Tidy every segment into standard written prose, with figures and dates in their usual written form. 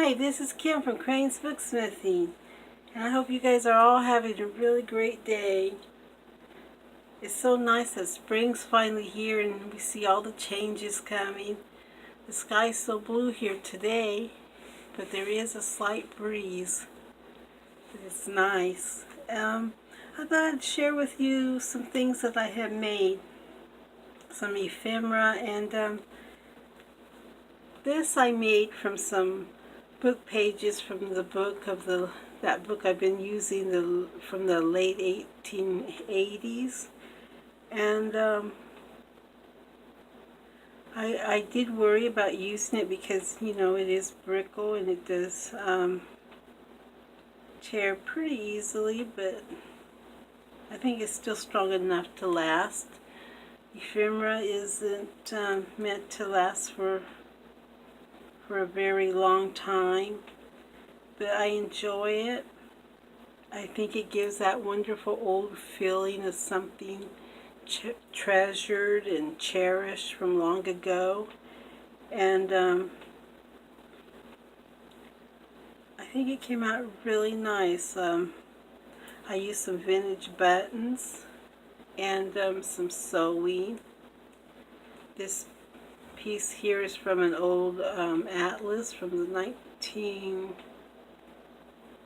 Hi, this is Kim from Crane's Booksmithing, and I hope you guys are all having a really great day. It's so nice that spring's finally here and we see all the changes coming. The sky's so blue here today, but there is a slight breeze. But it's nice. I thought I'd share with you some things that I have made. Some ephemera, and this I made from some book pages from the book of that book I've been using from the late 1880s, and I did worry about using it because it is brittle and it does tear pretty easily, but I think it's still strong enough to last. Ephemera isn't meant to last for a very long time, but I enjoy it. I think it gives that wonderful old feeling of something treasured and cherished from long ago, and I think it came out really nice. I used some vintage buttons and some sewing. This piece here is from an old atlas from the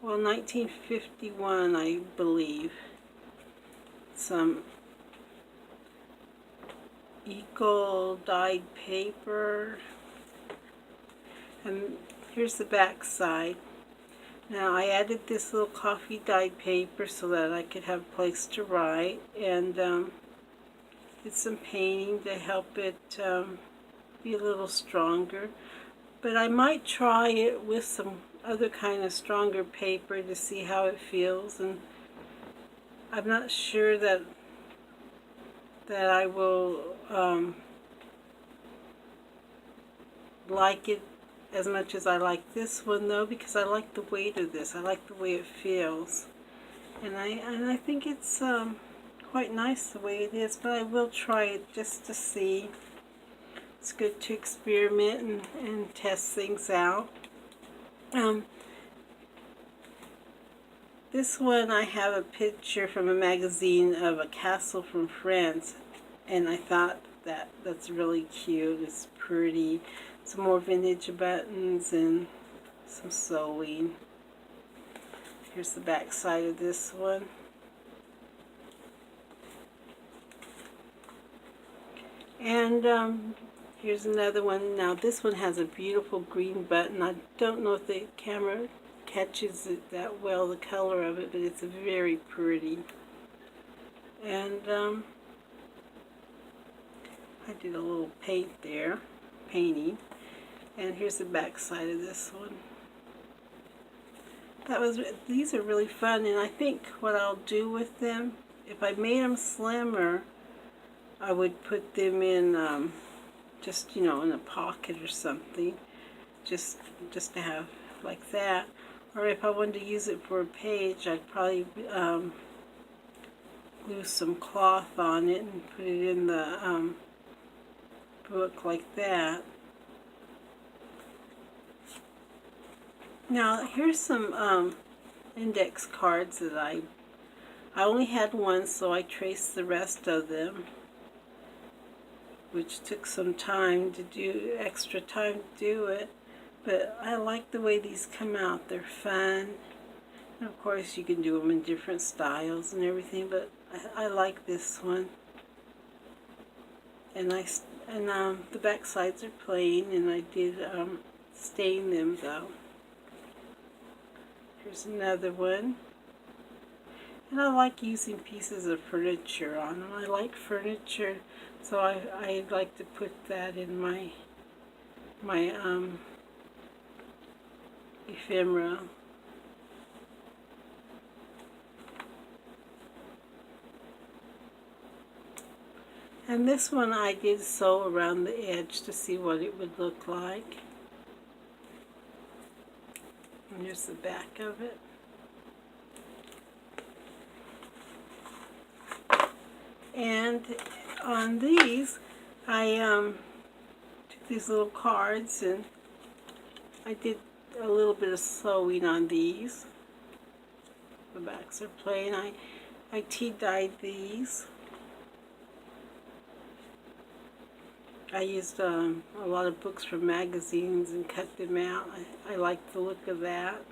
1951, I believe. Some equal dyed paper, and here's the back side. Now I added this little coffee dyed paper so that I could have a place to write, and did some painting to help it be a little stronger, but I might try it with some other kind of stronger paper to see how it feels, and I'm not sure that I will like it as much as I like this one, though, because I like the weight of this. I like the way it feels, and I think it's quite nice the way it is, but I will try it just to see. It's good to experiment and test things out. This one, I have a picture from a magazine of a castle from France, and I thought that's really cute. It's pretty. Some more vintage buttons and some sewing. Here's the back side of this one. And here's another one. Now this one has a beautiful green button. I don't know if the camera catches it that well, the color of it, but it's very pretty. And I did a little painting. And here's the back side of this one. These are really fun, and I think what I'll do with them, if I made them slimmer, I would put them in just in a pocket or something, just to have like that. Or if I wanted to use it for a page, I'd probably glue some cloth on it and put it in the book like that. Now here's some index cards that I only had one, so I traced the rest of them, which took some time to do, extra time to do it, but I like the way these come out. They're fun, and of course you can do them in different styles and everything, but I like this one. And the back sides are plain, and I did stain them though. Here's another one. And I like using pieces of furniture on them. I like furniture, so I like to put that in my ephemera. And this one I did sew around the edge to see what it would look like. And here's the back of it. And on these, I took these little cards and I did a little bit of sewing on these. The backs are plain. I tea dyed these. I used a lot of books from magazines and cut them out. I like the look of that.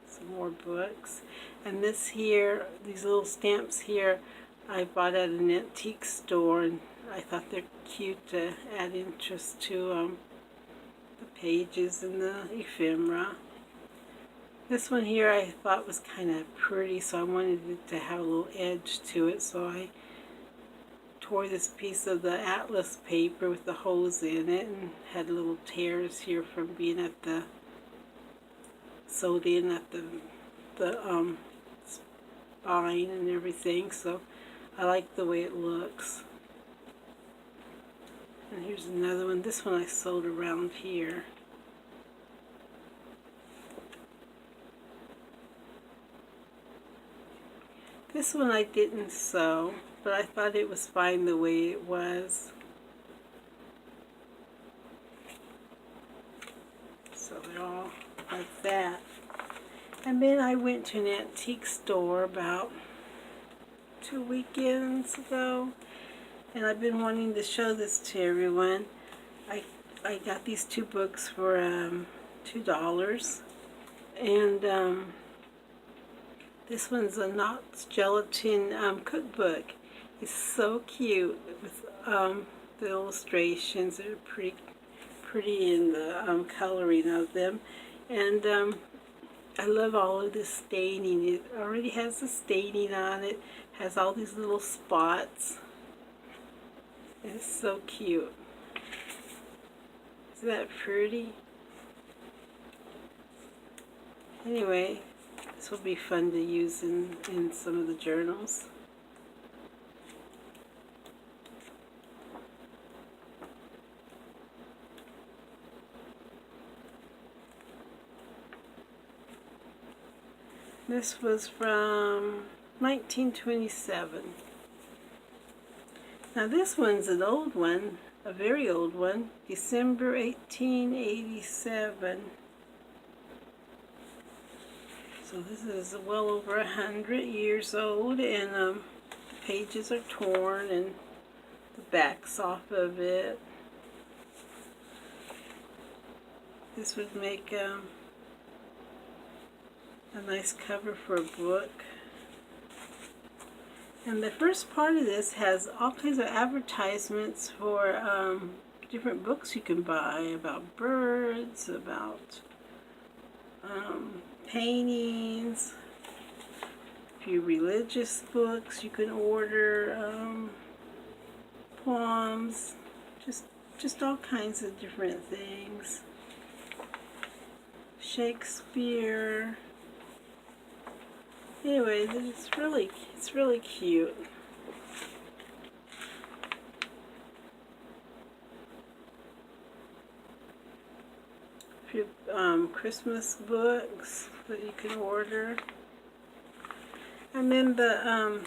Some more books. And this here, these little stamps here, I bought at an antique store, and I thought they're cute to add interest to the pages and the ephemera. This one here I thought was kind of pretty, so I wanted it to have a little edge to it, so I tore this piece of the atlas paper with the holes in it and had little tears here from being at the sewed in at the spine and everything, so I like the way it looks. And here's another one. This one I sewed around here. This one I didn't sew, but I thought it was fine the way it was. So they're all like that. And then I went to an antique store about 2 weekends ago, and I've been wanting to show this to everyone. I got these 2 books for $2, and this one's a Knots Gelatin cookbook. It's so cute with the illustrations. They're pretty in the coloring of them, and I love all of this staining. It already has the staining on it. Has all these little spots. It's so cute. Isn't that pretty? Anyway, this will be fun to use in some of the journals. This was from 1927. Now this one's an old one, a very old one, December 1887. So this is well over 100 years old, and the pages are torn and the back's off of it. This would make a nice cover for a book. And the first part of this has all kinds of advertisements for different books you can buy about birds, about paintings, a few religious books you can order, poems, just all kinds of different things. Shakespeare. Anyway, it's really cute. A few Christmas books that you can order. And then the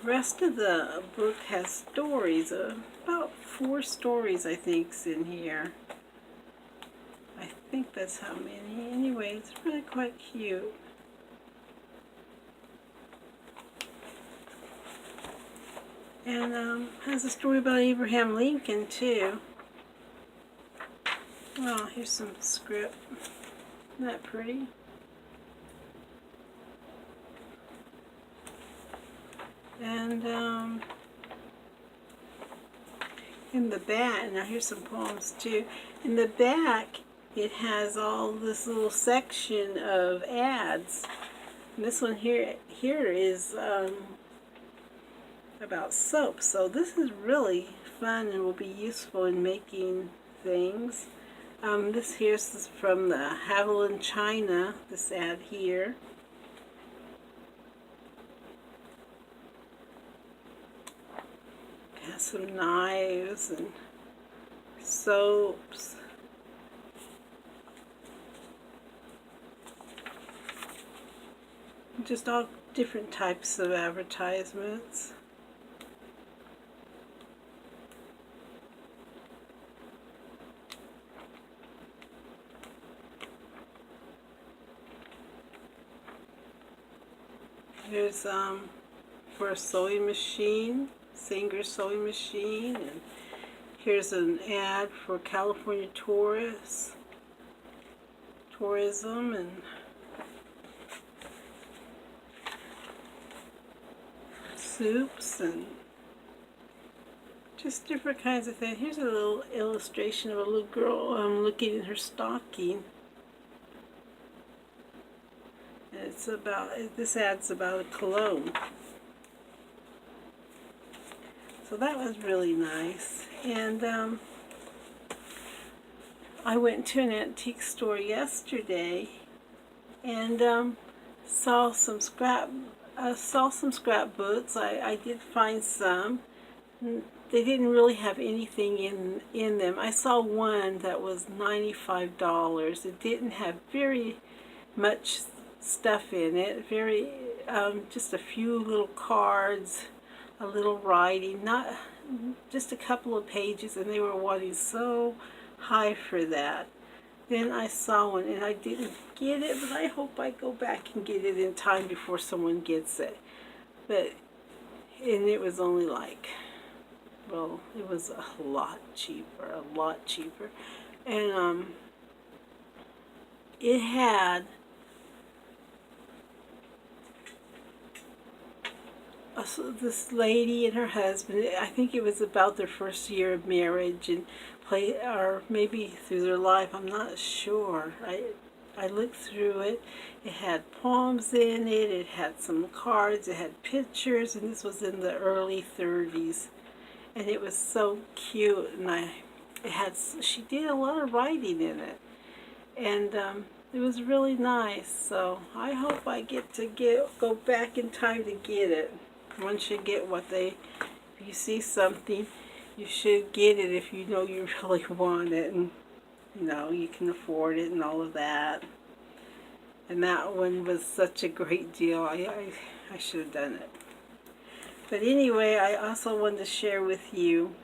rest of the book has stories, about 4 stories I think's in here. I think that's how many. Anyway, it's really quite cute. And has a story about Abraham Lincoln too. Oh, here's some script. Isn't that pretty? And in the back, now here's some poems too. In the back, it has all this little section of ads. And this one here is about soap. So this is really fun and will be useful in making things. This here's from the Haviland China, this ad here. It has some knives and soaps. Just all different types of advertisements. Here's for a sewing machine, Singer sewing machine, and here's an ad for California tourism, and soups, and just different kinds of things. Here's a little illustration of a little girl looking in her stocking. And it's about, this ad's about a cologne. So that was really nice. And I went to an antique store yesterday and saw some scrapbooks. I did find some. They didn't really have anything in them. I saw one that was $95. It didn't have very much stuff in it. Just a few little cards, a little writing, not just a couple of pages, and they were wanting so high for that. Then I saw one and I didn't get it, but I hope I go back and get it in time before someone gets it. And it was only like, well, it was a lot cheaper. And it had this lady and her husband. I think it was about their first year of marriage, and or maybe through their life. I'm not sure. I looked through it. It had poems in it. It had some cards. It had pictures, and this was in the early 30s. And it was so cute, and she did a lot of writing in it, and it was really nice. So I hope I get to go back in time to get it. One should get if you see something, you should get it if you know you really want it, and you know you can afford it and all of that. And that one was such a great deal. I should have done it. But anyway, I also wanted to share with you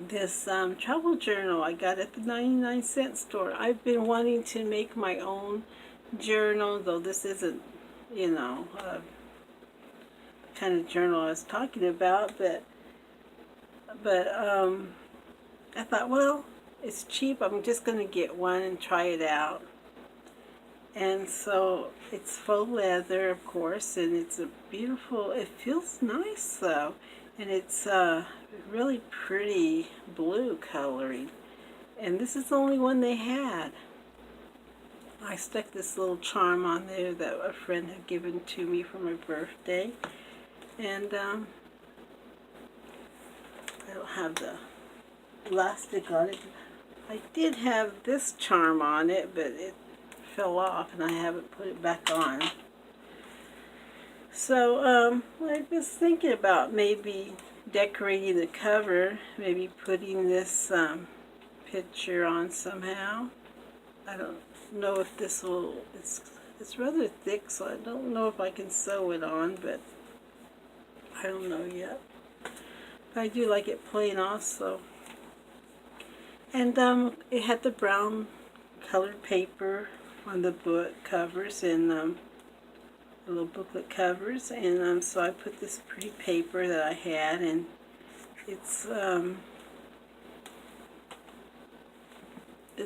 this travel journal I got at the 99-cent store. I've been wanting to make my own journal, though this isn't, you know, the kind of journal I was talking about, but I thought, well, it's cheap. I'm just going to get one and try it out. And so it's faux leather, of course, and it's a beautiful, it feels nice though, and it's really pretty blue coloring. And this is the only one they had. I stuck this little charm on there that a friend had given to me for my birthday. And I don't have the elastic on it. I did have this charm on it, but it fell off and I haven't put it back on. So I was thinking about maybe decorating the cover, maybe putting this picture on somehow. I don't know if this will, it's rather thick, so I don't know if I can sew it on, but I don't know yet. But I do like it plain also. And it had the brown colored paper on the book covers and the little booklet covers, and so I put this pretty paper that I had, and it's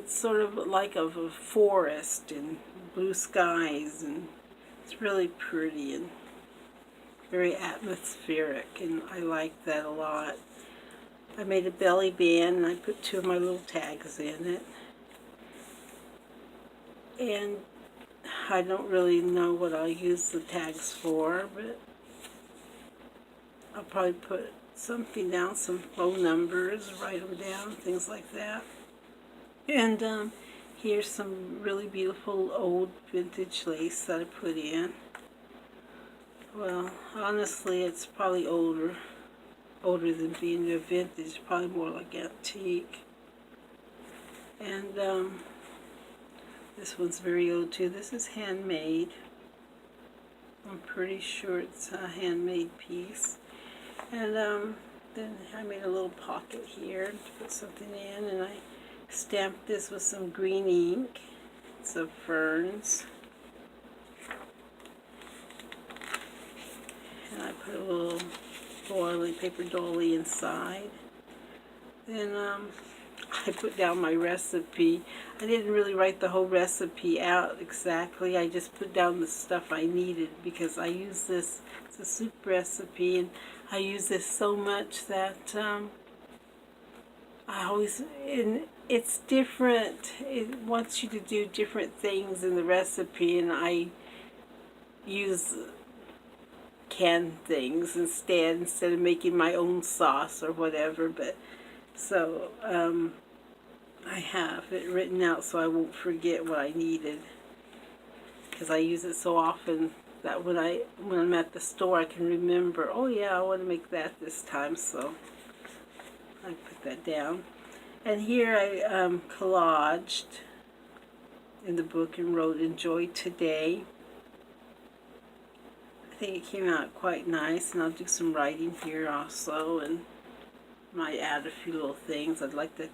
sort of like of a forest and blue skies, and it's really pretty and very atmospheric, and I like that a lot. I made a belly band and I put 2 of my little tags in it. And I don't really know what I'll use the tags for, but I'll probably put something down, some phone numbers, write them down, things like that. And here's some really beautiful old vintage lace that I put in. Well, honestly, it's probably older than being a vintage, probably more like antique. And this one's very old too. This is handmade. I'm pretty sure it's a handmade piece. And then I made a little pocket here to put something in, and I stamped this with some green ink. It's of ferns. put a little doily, paper doily inside. Then I put down my recipe. I didn't really write the whole recipe out exactly. I just put down the stuff I needed because I use this, it's a soup recipe, and I use this so much that I always, and it's different. It wants you to do different things in the recipe, and I use canned things instead of making my own sauce or whatever. But so I have it written out so I won't forget what I needed, because I use it so often that when I'm at the store I can remember, oh yeah, I want to make that this time, so I put that down. And here I collaged in the book and wrote "Enjoy Today." I think it came out quite nice, and I'll do some writing here also, and might add a few little things. I'd like to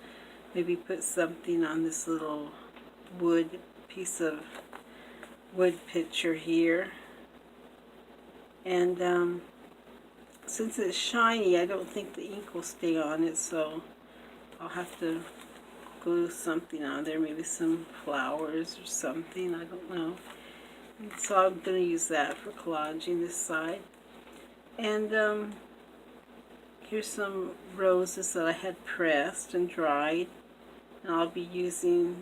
maybe put something on this little piece of wood picture here. And since it's shiny, I don't think the ink will stay on it, so I'll have to glue something on there, maybe some flowers or something, I don't know. And so I'm going to use that for collaging this side. And here's some roses that I had pressed and dried. And I'll be using,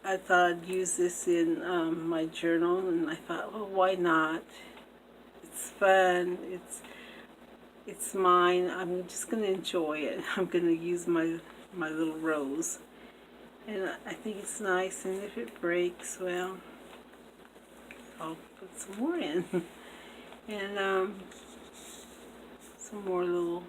I thought I'd use this in my journal, and I thought, well, why not? It's fun, it's mine, I'm just going to enjoy it. I'm going to use my little rose. And I think it's nice, and if it breaks, well, I'll put some more in. And some more a little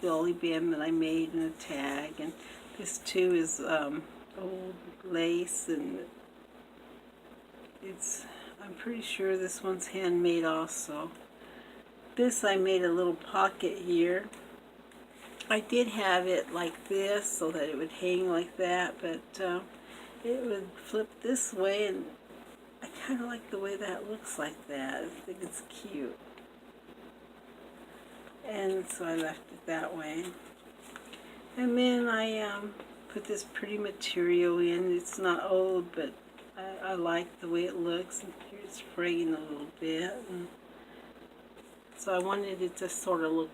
belly band that I made, and a tag. And this too is old lace, and I'm pretty sure this one's handmade also. This I made a little pocket here. I did have it like this so that it would hang like that, but it would flip this way, and I kind of like the way that looks like that. I think it's cute. And so I left it that way. And then I put this pretty material in. It's not old, but I like the way it looks. And here it's fraying a little bit. And so I wanted it to sort of look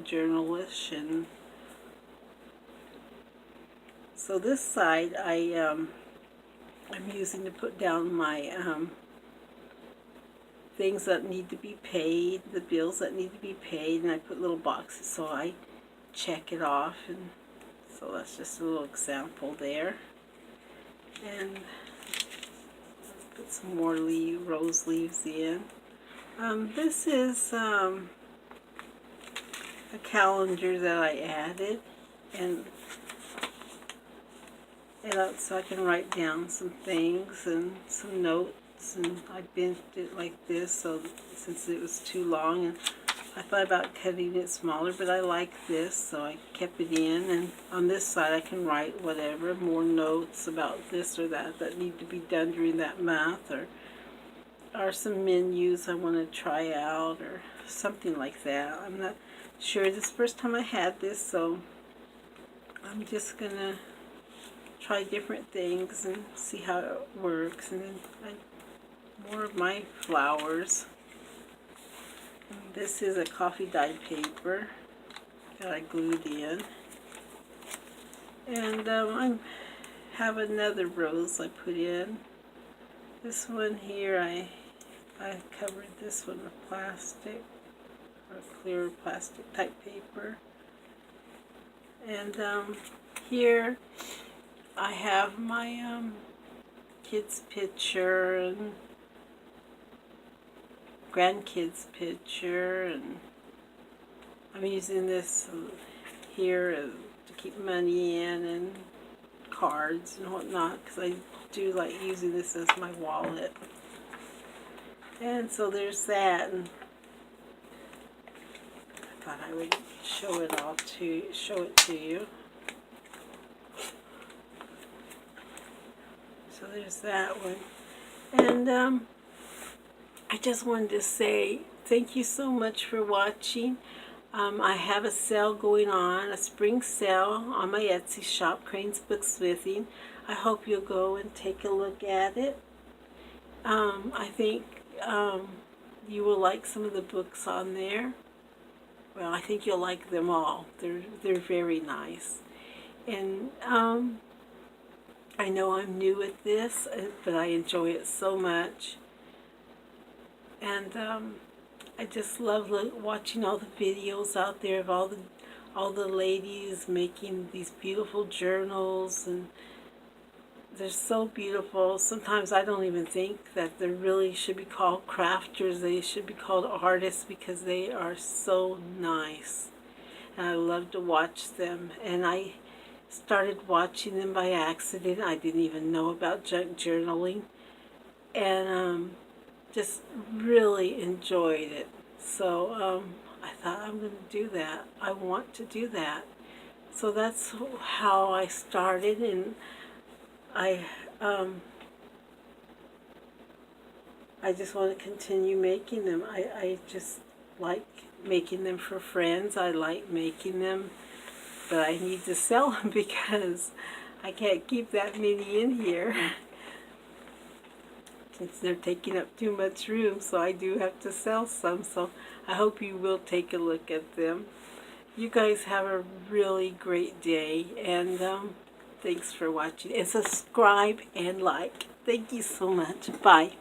journalish. And so this side I'm using to put down my things that need to be paid, the bills that need to be paid, and I put little boxes so I check it off. And so that's just a little example there. And put some more rose leaves in. This is a calendar that I added, and so I can write down some things and some notes, and I bent it like this, so since it was too long, and I thought about cutting it smaller, but I like this, so I kept it in. And on this side I can write whatever, more notes about this or that need to be done during that month, or some menus I want to try out, or something like that. I'm not sure. This is the first time I had this, so I'm just gonna try different things and see how it works. And then more of my flowers. And this is a coffee dyed paper that I glued in. And I have another rose I put in. This one here, I covered this one with plastic, or clear plastic type paper. And here I have my kids' picture and grandkids' picture, and I'm using this here to keep money in, and cards and whatnot, because I do like using this as my wallet. And so there's that, and I thought I would show it to you. So there's that one. And I just wanted to say thank you so much for watching. I have a sale going on, a spring sale on my Etsy shop, Crane's Booksmithing. I hope you'll go and take a look at it. I think you will like some of the books on there. Well, I think you'll like them all. They're very nice. And I know I'm new at this, but I enjoy it so much. And I just love watching all the videos out there of all the ladies making these beautiful journals, and they're so beautiful. Sometimes I don't even think that they really should be called crafters. They should be called artists because they are so nice. And I love to watch them. And I started watching them by accident. I didn't even know about junk journaling. And just really enjoyed it. So I thought, I'm going to do that. I want to do that. So that's how I started, and I just want to continue making them. I just like making them for friends. I like making them, but I need to sell them because I can't keep that many in here. Since they're taking up too much room, so I do have to sell some. So I hope you will take a look at them. You guys have a really great day, and thanks for watching. And subscribe and like. Thank you so much. Bye.